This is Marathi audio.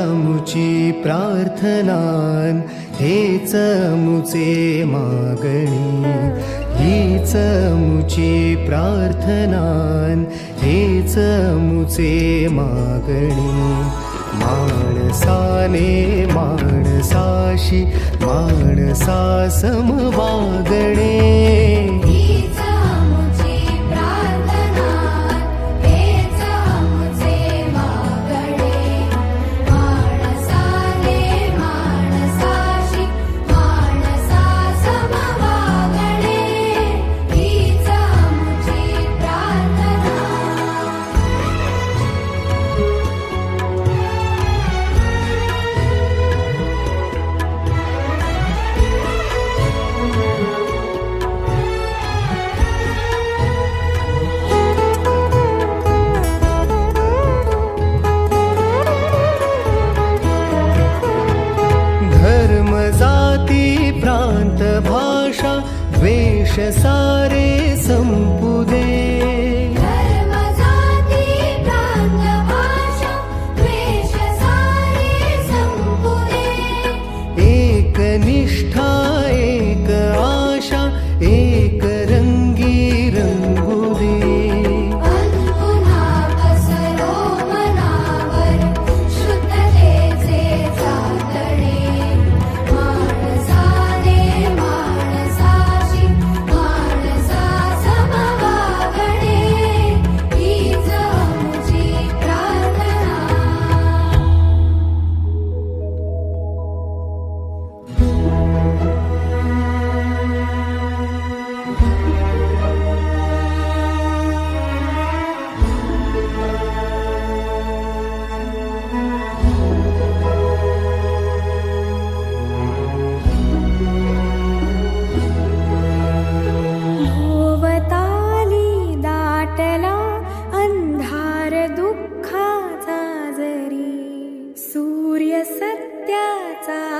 मुची प्रार्थनान हेच मुचे मागणी, हीच मुची प्रार्थनान हेच मुचे मागणी. माणसाने माणसाशी माणसा समवागणे, प्रांत भाषा द्वेष सारे संपू दे. धर्म जाती प्रांत भाषा द्वेष सारे संपू दे. एक निष्ठा एक आशा एक रंगी रंगू दे. पुन्हा पसरो मनावर शुद्धतेचे चांदणे. दुःखाचा जरी सूर्य सत्याचा